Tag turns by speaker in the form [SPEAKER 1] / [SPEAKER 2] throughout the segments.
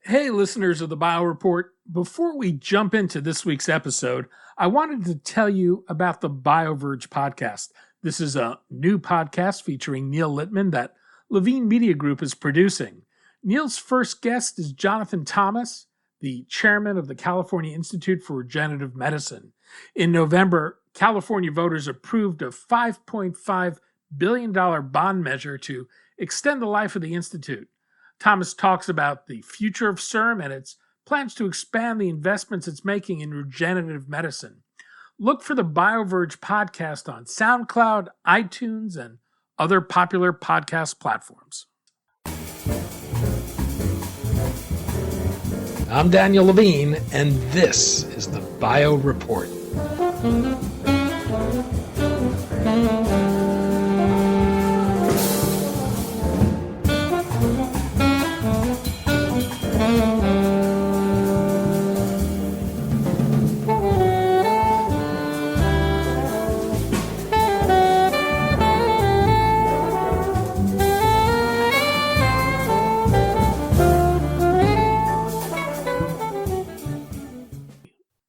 [SPEAKER 1] Hey, listeners of the Bio Report. Before we jump into this week's episode, I wanted to tell you about the BioVerge podcast. This is a new podcast featuring Neil Littman that Levine Media Group is producing. Neil's first guest is Jonathan Thomas, the chairman of the California Institute for Regenerative Medicine. In November, California voters approved a $5.5 billion bond measure to extend the life of the Institute. Thomas talks about the future of CIRM and its plans to expand the investments it's making in regenerative medicine. Look for the BioVerge podcast on SoundCloud, iTunes, and other popular podcast platforms. I'm Daniel Levine, and this is the Bio Report.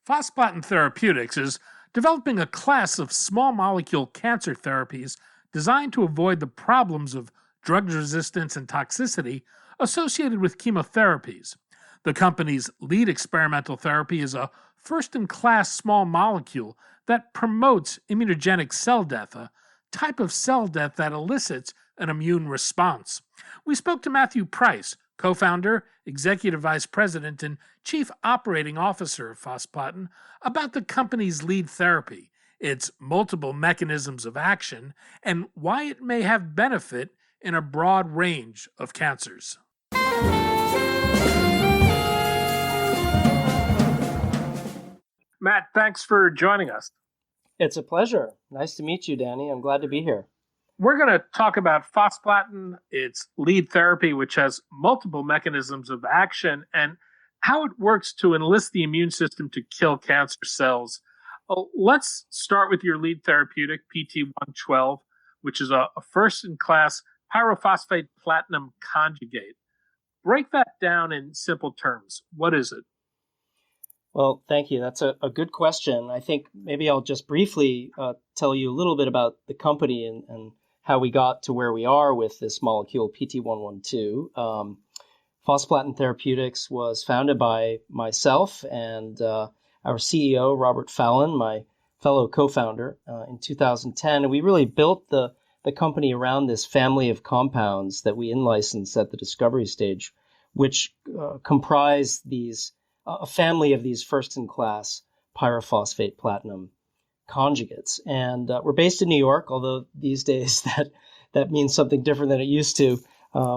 [SPEAKER 1] Phosplatin Therapeutics is developing a class of small molecule cancer therapies designed to avoid the problems of drug resistance and toxicity associated with chemotherapies. The company's lead experimental therapy is a first-in-class small molecule that promotes immunogenic cell death, a type of cell death that elicits an immune response. We spoke to Matthew Price, co-founder, executive vice president, and chief operating officer of Phosplatin, about the company's lead therapy, its multiple mechanisms of action, and why it may have benefit in a broad range of cancers. Matt, thanks for joining us.
[SPEAKER 2] It's a pleasure. Nice to meet you, Danny. I'm glad to be here.
[SPEAKER 1] We're going to talk about Phosplatin, its lead therapy, which has multiple mechanisms of action, and how it works to enlist the immune system to kill cancer cells. Let's start with your lead therapeutic, PT112, which is a first-in-class pyrophosphate platinum conjugate. Break that down in simple terms. What is it?
[SPEAKER 2] Well, thank you. That's a good question. I think maybe I'll just briefly tell you a little bit about the company and how we got to where we are with this molecule, PT112. Phosplatin Therapeutics was founded by myself and our CEO, Robert Fallon, my fellow co-founder, in 2010. And we really built the company around this family of compounds that we in-licensed at the discovery stage, which comprise a family of these first-in-class pyrophosphate platinum conjugates. And we're based in New York, although these days that means something different than it used to.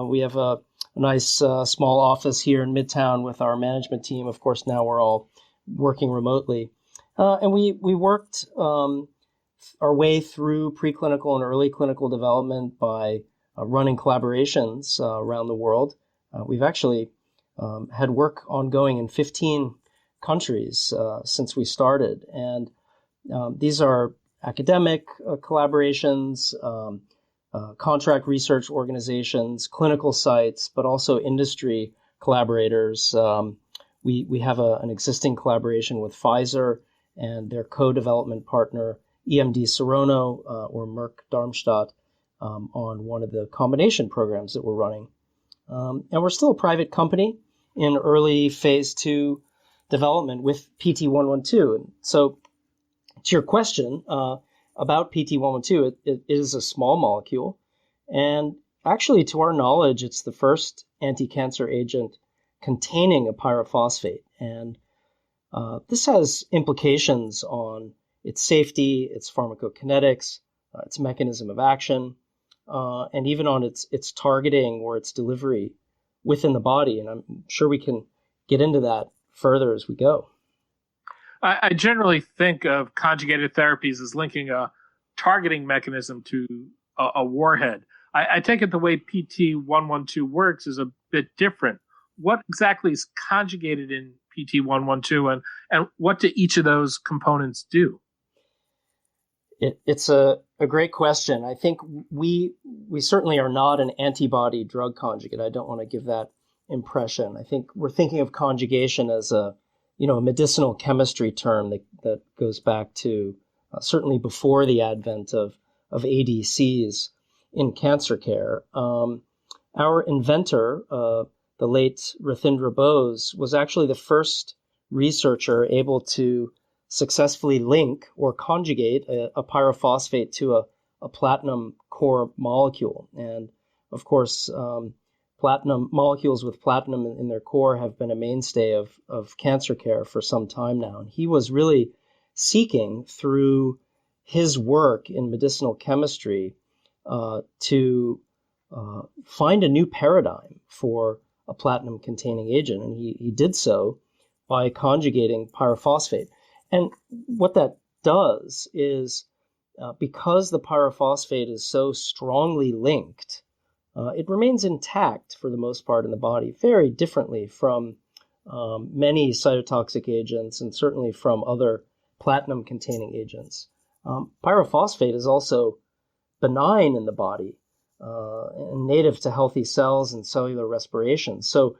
[SPEAKER 2] We have a nice small office here in Midtown with our management team. Of course, now we're all working remotely. And we worked our way through preclinical and early clinical development by running collaborations around the world. We've actually had work ongoing in 15 countries since we started. And these are academic collaborations, contract research organizations, clinical sites, but also industry collaborators. We have an existing collaboration with Pfizer and their co-development partner, EMD Serono or Merck Darmstadt, on one of the combination programs that we're running. And we're still a private company in early phase 2 development with PT112. So to your question about PT112, it is a small molecule. And actually, to our knowledge, it's the first anti-cancer agent containing a pyrophosphate. And this has implications on its safety, its pharmacokinetics, its mechanism of action, and even on its targeting or its delivery within the body. And I'm sure we can get into that further as we go.
[SPEAKER 1] I generally think of conjugated therapies as linking a targeting mechanism to a warhead. I take it the way PT112 works is a bit different. What exactly is conjugated in PT112, and what do each of those components do?
[SPEAKER 2] It's a great question. I think we certainly are not an antibody drug conjugate. I don't want to give that impression. I think we're thinking of conjugation as a medicinal chemistry term that goes back to certainly before the advent of ADCs in cancer care. Our inventor, the late Rathindra Bose, was actually the first researcher able to successfully link or conjugate a pyrophosphate to a platinum core molecule. And of course, platinum molecules with platinum in their core have been a mainstay of cancer care for some time now. And he was really seeking through his work in medicinal chemistry to find a new paradigm for a platinum-containing agent. And he did so by conjugating pyrophosphate. And what that does is, because the pyrophosphate is so strongly linked, it remains intact for the most part in the body, very differently from many cytotoxic agents and certainly from other platinum-containing agents. Pyrophosphate is also benign in the body and native to healthy cells and cellular respiration. So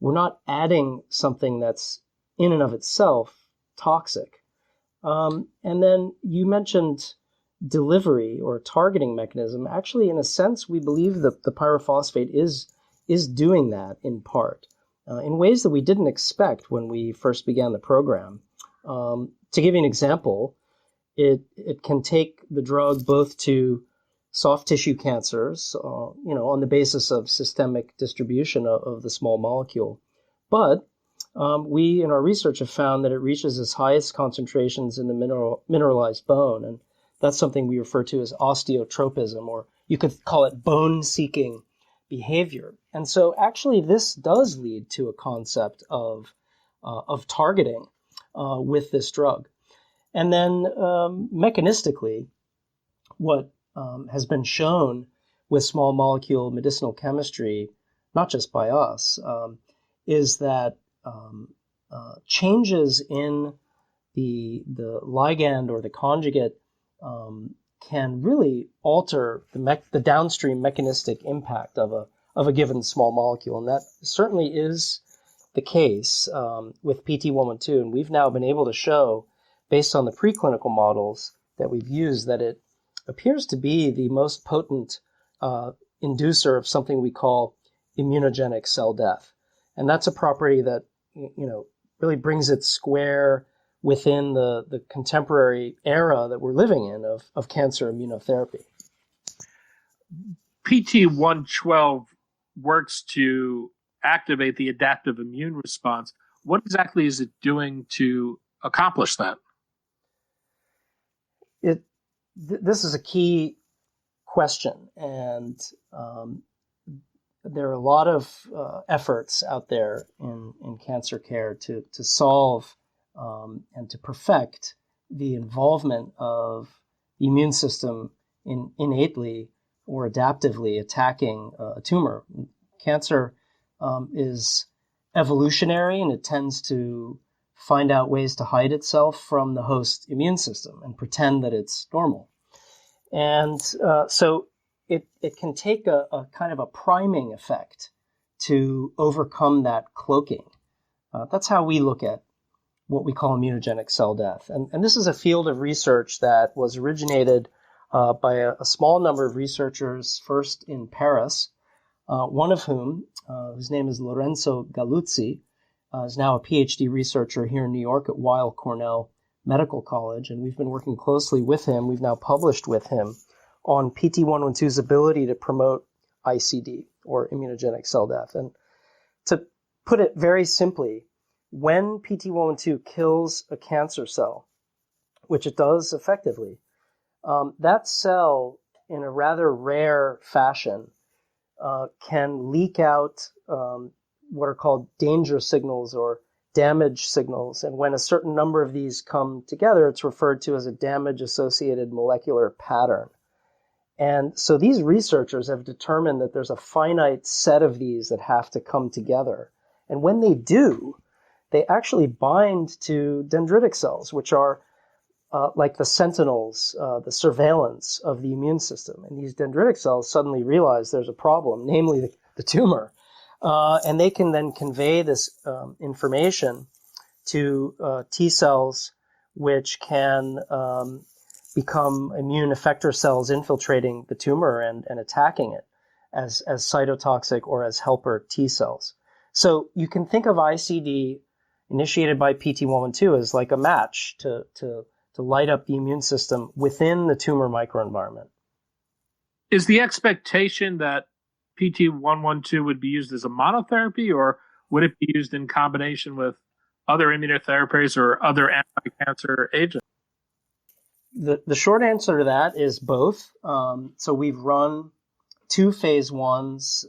[SPEAKER 2] we're not adding something that's in and of itself toxic. And then you mentioned delivery or targeting mechanism. Actually, in a sense, we believe that the pyrophosphate is doing that in part in ways that we didn't expect when we first began the program. To give you an example, it can take the drug both to soft tissue cancers, on the basis of systemic distribution of the small molecule. But we, in our research, have found that it reaches its highest concentrations in the mineralized bone. And that's something we refer to as osteotropism, or you could call it bone-seeking behavior. And so actually this does lead to a concept of targeting with this drug. And then mechanistically, what has been shown with small molecule medicinal chemistry, not just by us, is that changes in the ligand or the conjugate can really alter the downstream mechanistic impact of a given small molecule. And that certainly is the case with PT112. And we've now been able to show, based on the preclinical models that we've used, that it appears to be the most potent inducer of something we call immunogenic cell death. And that's a property that, really brings it square within the contemporary era that we're living in of cancer immunotherapy.
[SPEAKER 1] PT112 works to activate the adaptive immune response. What exactly is it doing to accomplish that?
[SPEAKER 2] This is a key question, and there are a lot of efforts out there in cancer care to solve and to perfect the involvement of the immune system in innately or adaptively attacking a tumor. Cancer is evolutionary, and it tends to find out ways to hide itself from the host immune system and pretend that it's normal. And so it can take a kind of a priming effect to overcome that cloaking. That's how we look at what we call immunogenic cell death. And this is a field of research that was originated by a small number of researchers, first in Paris, one of whom, whose name is Lorenzo Galluzzi, is now a PhD researcher here in New York at Weill Cornell Medical College. And we've been working closely with him. We've now published with him on PT112's ability to promote ICD, or immunogenic cell death. And to put it very simply, when PT112 kills a cancer cell, which it does effectively, that cell, in a rather rare fashion, can leak out what are called danger signals or damage signals. And when a certain number of these come together, it's referred to as a damage-associated molecular pattern. And so these researchers have determined that there's a finite set of these that have to come together. And when they do, they actually bind to dendritic cells, which are like the sentinels, the surveillance of the immune system. And these dendritic cells suddenly realize there's a problem, namely the tumor. And they can then convey this information to T cells, which can become immune effector cells infiltrating the tumor and attacking it as cytotoxic or as helper T cells. So you can think of ICD initiated by PT112 as like a match to light up the immune system within the tumor microenvironment.
[SPEAKER 1] Is the expectation that PT112 would be used as a monotherapy, or would it be used in combination with other immunotherapies or other anti-cancer agents?
[SPEAKER 2] The short answer to that is both. So we've run 2 phase 1s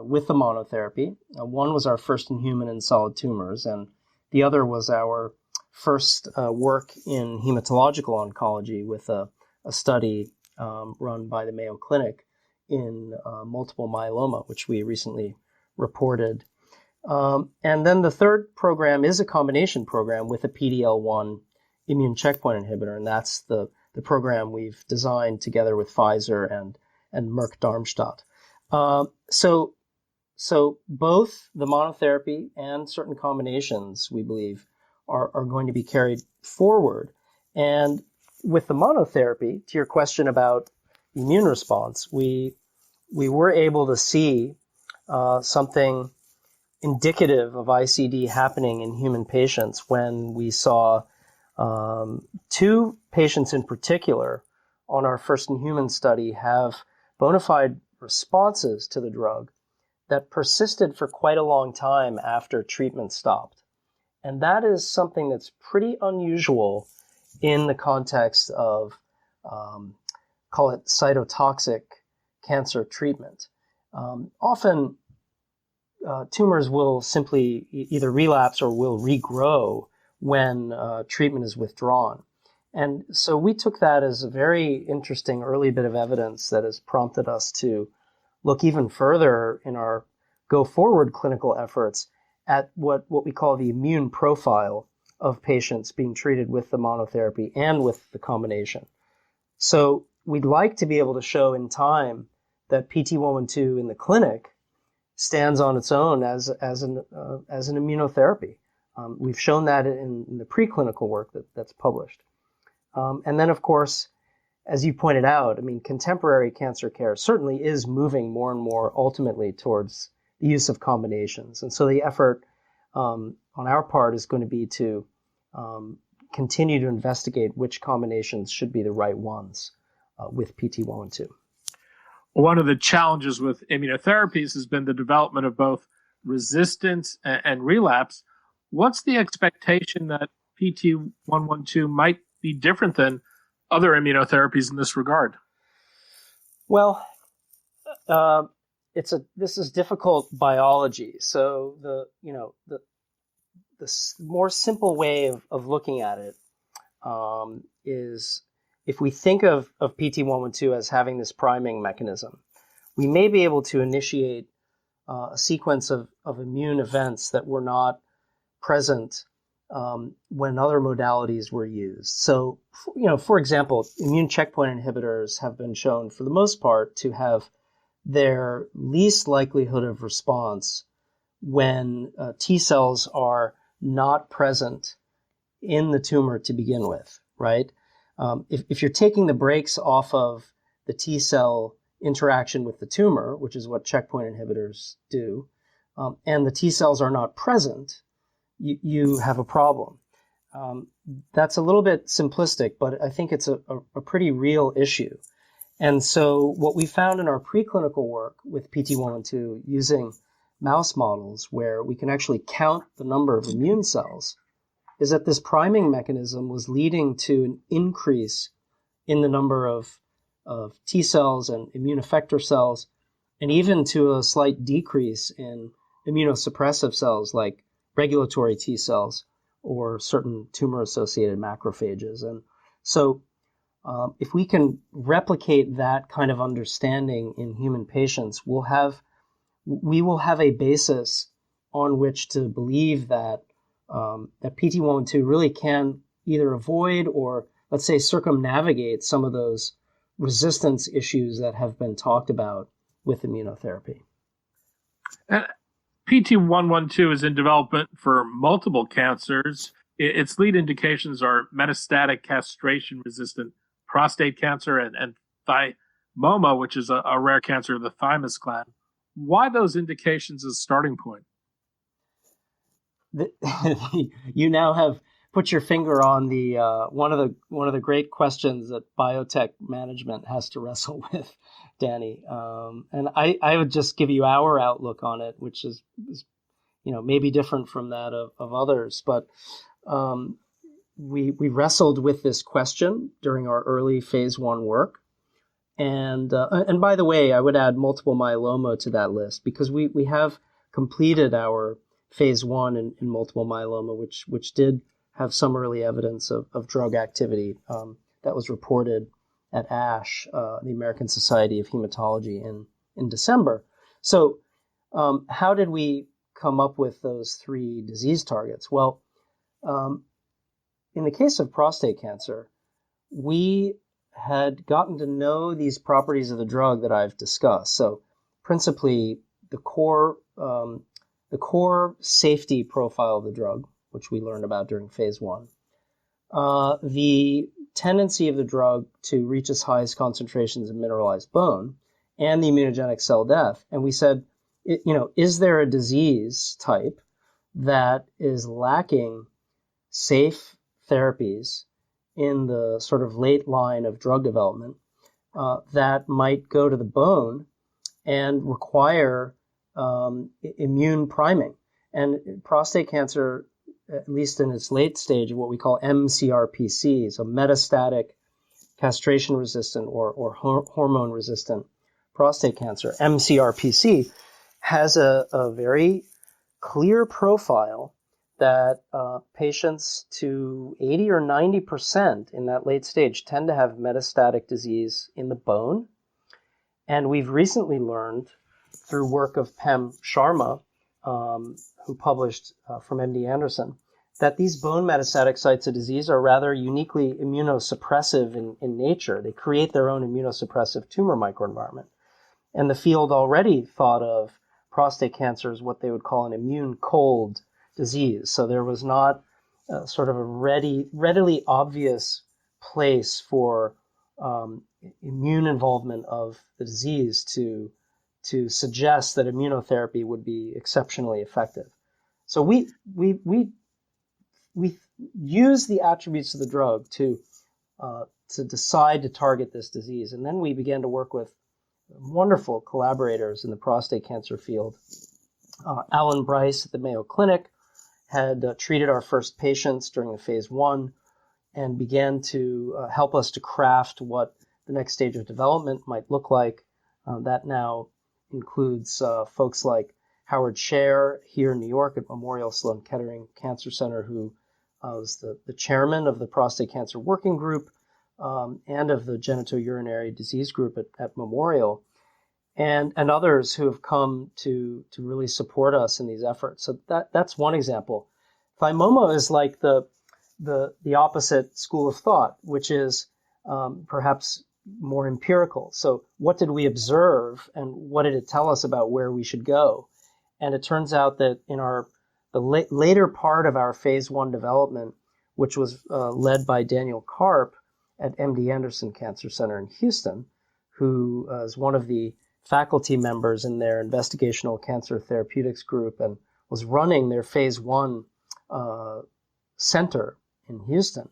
[SPEAKER 2] with the monotherapy. One was our first in human in solid tumors, and the other was our first work in hematological oncology with a study run by the Mayo Clinic in multiple myeloma, which we recently reported. And then the third program is a combination program with a PD-L1 immune checkpoint inhibitor, and that's the program we've designed together with Pfizer and Merck Darmstadt. So both the monotherapy and certain combinations, we believe, are going to be carried forward. And with the monotherapy, to your question about immune response, we were able to see something indicative of ICD happening in human patients when we saw 2 patients in particular on our first in human study have bona fide responses to the drug that persisted for quite a long time after treatment stopped. And that is something that's pretty unusual in the context of, call it cytotoxic cancer treatment. Often, tumors will simply either relapse or will regrow when treatment is withdrawn. And so we took that as a very interesting early bit of evidence that has prompted us to look even further in our go-forward clinical efforts at what we call the immune profile of patients being treated with the monotherapy and with the combination. So we'd like to be able to show in time that PT112 in the clinic stands on its own as an immunotherapy. We've shown that in the preclinical work that's published. And then, of course, as you pointed out, I mean, contemporary cancer care certainly is moving more and more ultimately towards the use of combinations. And so the effort on our part is going to be to continue to investigate which combinations should be the right ones with PT112.
[SPEAKER 1] One of the challenges with immunotherapies has been the development of both resistance and relapse. What's the expectation that PT112 might be different than other immunotherapies in this regard?
[SPEAKER 2] Well, this is difficult biology. So the more simple way of looking at it is if we think of PT112 as having this priming mechanism, we may be able to initiate a sequence of immune events that were not present when other modalities were used. So, for example, immune checkpoint inhibitors have been shown for the most part to have their least likelihood of response when T cells are not present in the tumor to begin with, right? If you're taking the brakes off of the T cell interaction with the tumor, which is what checkpoint inhibitors do, and the T cells are not present, you have a problem. That's a little bit simplistic, but I think it's a pretty real issue. And so what we found in our preclinical work with PT112 using mouse models where we can actually count the number of immune cells is that this priming mechanism was leading to an increase in the number of T cells and immune effector cells, and even to a slight decrease in immunosuppressive cells like regulatory T cells or certain tumor-associated macrophages. And so if we can replicate that kind of understanding in human patients, we will have a basis on which to believe that PT112 really can either avoid or, let's say, circumnavigate some of those resistance issues that have been talked about with immunotherapy.
[SPEAKER 1] And PT112 is in development for multiple cancers. Its lead indications are metastatic castration-resistant prostate cancer and thymoma, which is a rare cancer of the thymus gland. Why those indications as a starting point?
[SPEAKER 2] You now have put your finger on the one of the great questions that biotech management has to wrestle with, Danny. And I would just give you our outlook on it, which is maybe different from that of others, but we wrestled with this question during our early phase 1 work. And by the way, I would add multiple myeloma to that list, because we have completed our phase 1 in multiple myeloma, which did have some early evidence of drug activity that was reported at ASH, the American Society of Hematology, in December. So how did we come up with those 3 disease targets? Well, in the case of prostate cancer, we had gotten to know these properties of the drug that I've discussed. So principally the core safety profile of the drug, which we learned about during phase 1, the tendency of the drug to reach its highest concentrations in mineralized bone, and the immunogenic cell death. And we said, is there a disease type that is lacking safe therapies in the sort of late line of drug development that might go to the bone and require immune priming? And prostate cancer, at least in its late stage, of what we call MCRPC, so metastatic castration-resistant or hormone-resistant prostate cancer, MCRPC, has a very clear profile that patients to 80 or 90% in that late stage tend to have metastatic disease in the bone. And we've recently learned through work of Pem Sharma, who published from MD Anderson, that these bone metastatic sites of disease are rather uniquely immunosuppressive in nature. They create their own immunosuppressive tumor microenvironment. And the field already thought of prostate cancer as what they would call an immune cold disease. So there was not sort of a readily obvious place for immune involvement of the disease to suggest that immunotherapy would be exceptionally effective. So we use the attributes of the drug to decide to target this disease. And then we began to work with wonderful collaborators in the prostate cancer field. Alan Bryce at the Mayo Clinic had treated our first patients during the phase 1 and began to help us to craft what the next stage of development might look like. That now includes folks like Howard Scher here in New York at Memorial Sloan Kettering Cancer Center, who was the chairman of the prostate cancer working group and of the genitourinary disease group at Memorial, and others who have come to really support us in these efforts. So that's one example. Thymoma is like the opposite school of thought, which is perhaps more empirical. So what did we observe, and what did it tell us about where we should go? And it turns out that in the later part of our phase 1 development, which was led by Daniel Karp at MD Anderson Cancer Center in Houston, who is one of the faculty members in their investigational cancer therapeutics group and was running their phase 1 center in Houston,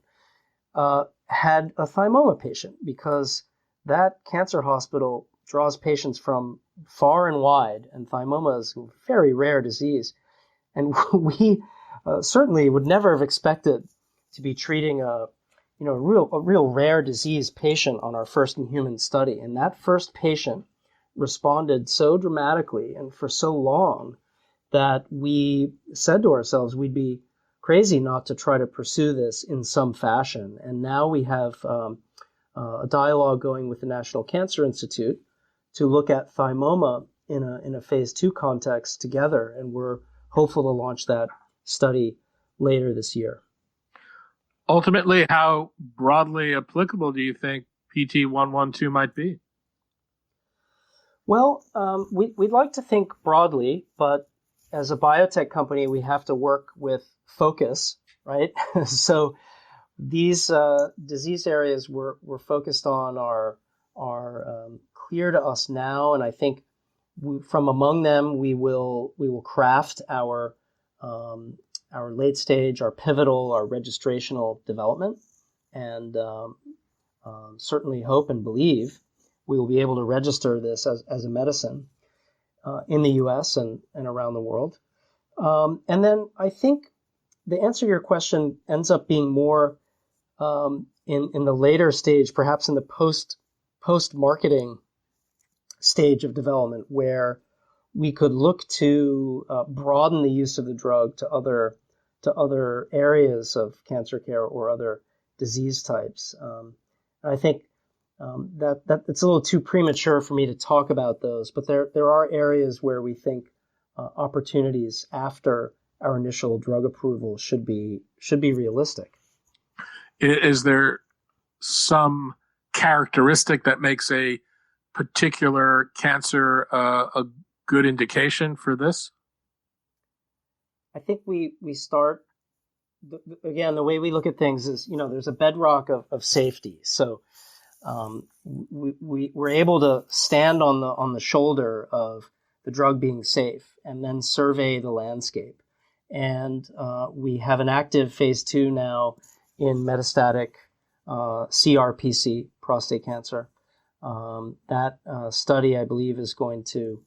[SPEAKER 2] had a thymoma patient, because that cancer hospital draws patients from far and wide, and thymoma is a very rare disease. And we certainly would never have expected to be treating a real rare disease patient on our first in-human study. And that first patient responded so dramatically and for so long that we said to ourselves we'd be crazy not to try to pursue this in some fashion. And now we have a dialogue going with the National Cancer Institute to look at thymoma in a phase 2 context together, and we're hopeful to launch that study later this year.
[SPEAKER 1] Ultimately, how broadly applicable do you think PT112 might be?
[SPEAKER 2] Well, we'd like to think broadly, but as a biotech company, we have to work with focus, right? So these disease areas we're focused on are clear to us now, and I think from among them we will craft our late stage, our pivotal, our registrational development, and certainly hope and believe we will be able to register this as a medicine in the U.S. and around the world. And then I think the answer to your question ends up being more in the later stage, perhaps in the post-marketing stage of development, where we could look to broaden the use of the drug to other areas of cancer care or other disease types. I think that it's a little too premature for me to talk about those, but there are areas where we think opportunities after our initial drug approval should be realistic.
[SPEAKER 1] Is there some characteristic that makes a particular cancer a good indication for this?
[SPEAKER 2] I think we start, again, the way we look at things is, there's a bedrock of safety. So we're able to stand on the shoulder of the drug being safe and then survey the landscape. And we have an active phase 2 now in metastatic CRPC, prostate cancer. That study, I believe, is going to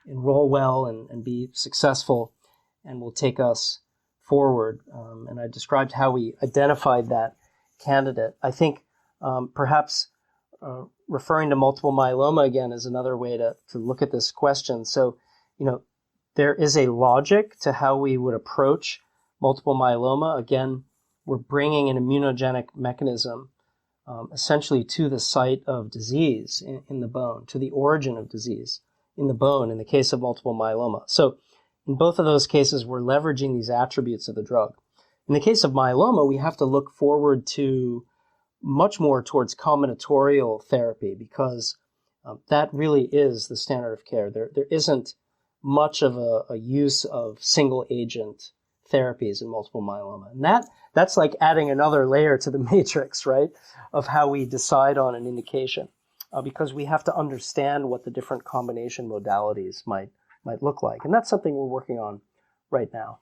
[SPEAKER 2] enroll well and be successful and will take us forward. And I described how we identified that candidate. I think perhaps referring to multiple myeloma again is another way to look at this question. So, there is a logic to how we would approach multiple myeloma. Again, we're bringing an immunogenic mechanism essentially to the site of disease in the bone, to the origin of disease in the bone in the case of multiple myeloma. So in both of those cases, we're leveraging these attributes of the drug. In the case of myeloma, we have to look forward to much more towards combinatorial therapy because that really is the standard of care. There isn't much of a use of single agent therapies in multiple myeloma. And that's like adding another layer to the matrix, right, of how we decide on an indication, because we have to understand what the different combination modalities might look like. And that's something we're working on right now.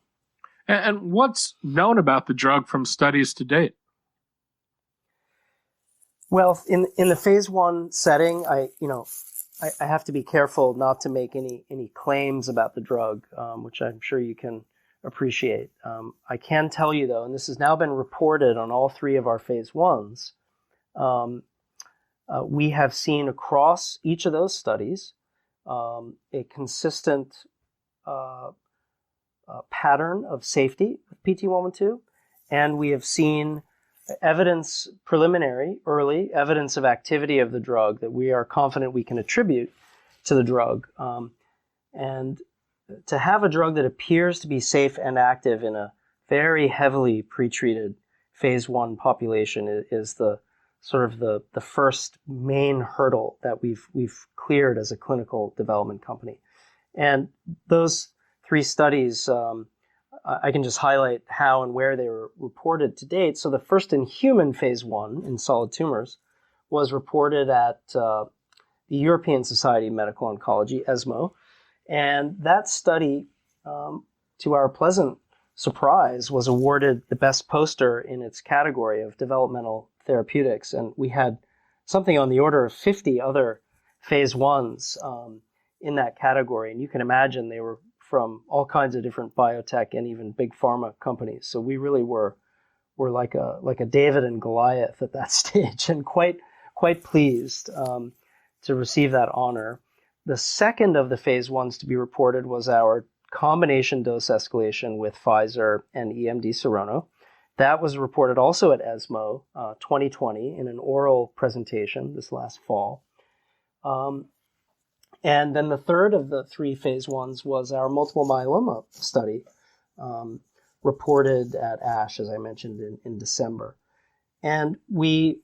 [SPEAKER 1] And what's known about the drug from studies to date?
[SPEAKER 2] Well, in the phase 1 setting, I have to be careful not to make any claims about the drug, which I'm sure you can appreciate. I can tell you, though, and this has now been reported on all 3 of our phase 1s, we have seen across each of those studies a consistent pattern of safety with PT112, and we have seen early evidence of activity of the drug that we are confident we can attribute to the drug. And to have a drug that appears to be safe and active in a very heavily pretreated phase 1 population is the sort of the first main hurdle that we've cleared as a clinical development company. And those 3 studies, I can just highlight how and where they were reported to date. So the first in human phase 1 in solid tumors was reported at the European Society of Medical Oncology, ESMO. And that study, to our pleasant surprise, was awarded the best poster in its category of developmental therapeutics. And we had something on the order of 50 other phase 1s in that category. And you can imagine they were from all kinds of different biotech and even big pharma companies. So we really were like a David and Goliath at that stage, and quite pleased to receive that honor. The second of the phase 1s to be reported was our combination dose escalation with Pfizer and EMD Serono. That was reported also at ESMO 2020 in an oral presentation this last fall. And then the third of the 3 phase 1s was our multiple myeloma study, reported at ASH, as I mentioned, in December. And we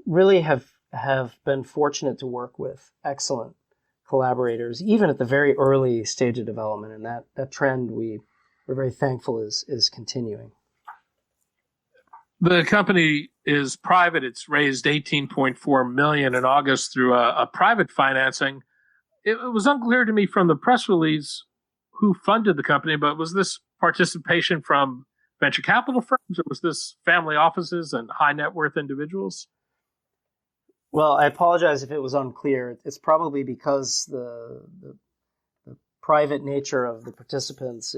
[SPEAKER 2] really have been fortunate to work with excellent collaborators, even at the very early stage of development. And that trend we're very thankful is continuing.
[SPEAKER 1] The company is private. It's raised $18.4 million in August through a private financing. It was unclear to me from the press release who funded the company, but was this participation from venture capital firms, or was this family offices and high net worth individuals?
[SPEAKER 2] Well, I apologize if it was unclear. It's probably because the private nature of the participants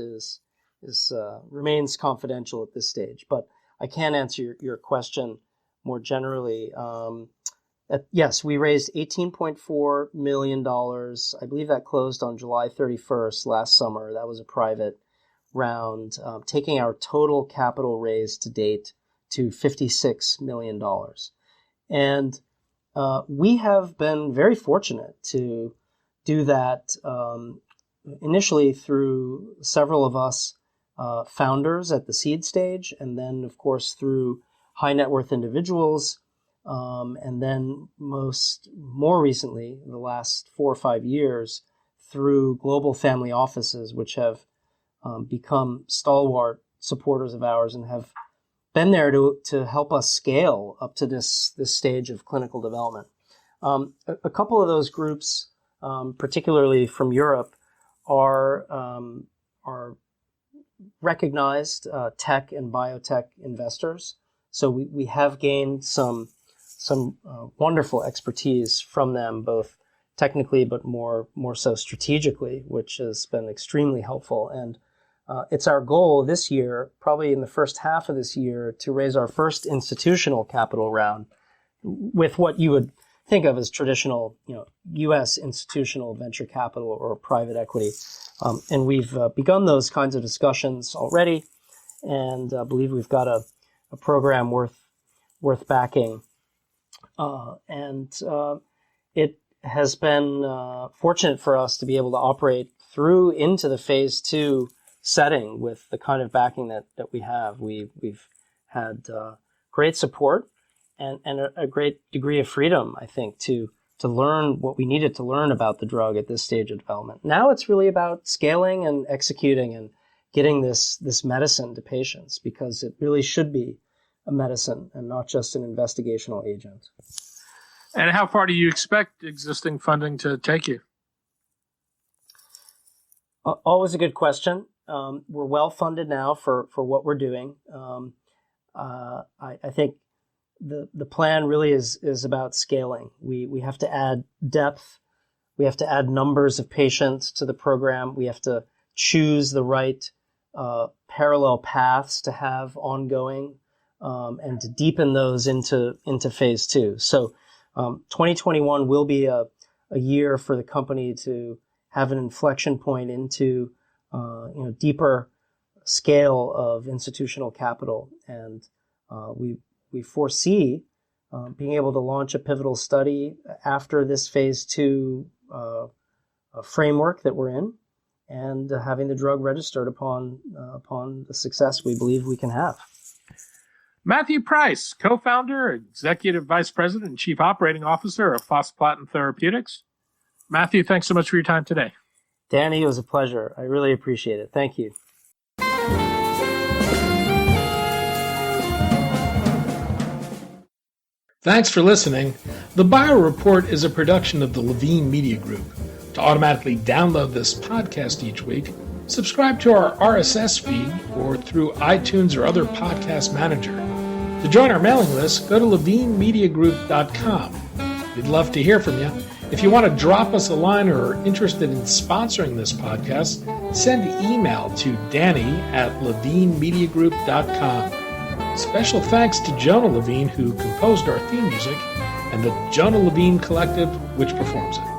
[SPEAKER 2] remains confidential at this stage. But I can answer your question more generally. Yes, we raised $18.4 million. I believe that closed on July 31st last summer. That was a private round, taking our total capital raised to date to $56 million. And we have been very fortunate to do that initially through several of us founders at the seed stage, and then, of course, through high net worth individuals, and then more recently, in the last 4 or 5 years, through global family offices, which have become stalwart supporters of ours and have been there to help us scale up to this stage of clinical development. A couple of those groups, particularly from Europe, are recognized tech and biotech investors. So we have gained some wonderful expertise from them, both technically but more so strategically, which has been extremely helpful. And it's our goal this year, probably in the first half of this year, to raise our first institutional capital round with what you would think of as traditional, U.S. institutional venture capital or private equity. And we've begun those kinds of discussions already, and believe we've got a program worth backing. And it has been fortunate for us to be able to operate through into the phase 2 setting with the kind of backing that we have. We've had great support and a great degree of freedom, I think, to learn what we needed to learn about the drug at this stage of development. Now it's really about scaling and executing and getting this medicine to patients, because it really should be a medicine and not just an investigational agent.
[SPEAKER 1] And how far do you expect existing funding to take you?
[SPEAKER 2] Always a good question. We're well funded now for what we're doing. I think the plan really is about scaling. We have to add depth. We have to add numbers of patients to the program. We have to choose the right parallel paths to have ongoing, and to deepen those into phase 2. So 2021 will be a year for the company to have an inflection point into deeper scale of institutional capital, and we foresee being able to launch a pivotal study after this phase 2 framework that we're in, and having the drug registered upon the success we believe we can have.
[SPEAKER 1] Matthew Price, co-founder, executive vice president, and chief operating officer of Phosplatin Therapeutics. Matthew, thanks so much for your time today.
[SPEAKER 2] Danny, it was a pleasure. I really appreciate it. Thank you.
[SPEAKER 1] Thanks for listening. The Bio Report is a production of the Levine Media Group. To automatically download this podcast each week, subscribe to our RSS feed or through iTunes or other podcast manager. To join our mailing list, go to levinemediagroup.com. We'd love to hear from you. If you want to drop us a line or are interested in sponsoring this podcast, send an email to danny@levinemediagroup.com. Special thanks to Jonah Levine, who composed our theme music, and the Jonah Levine Collective, which performs it.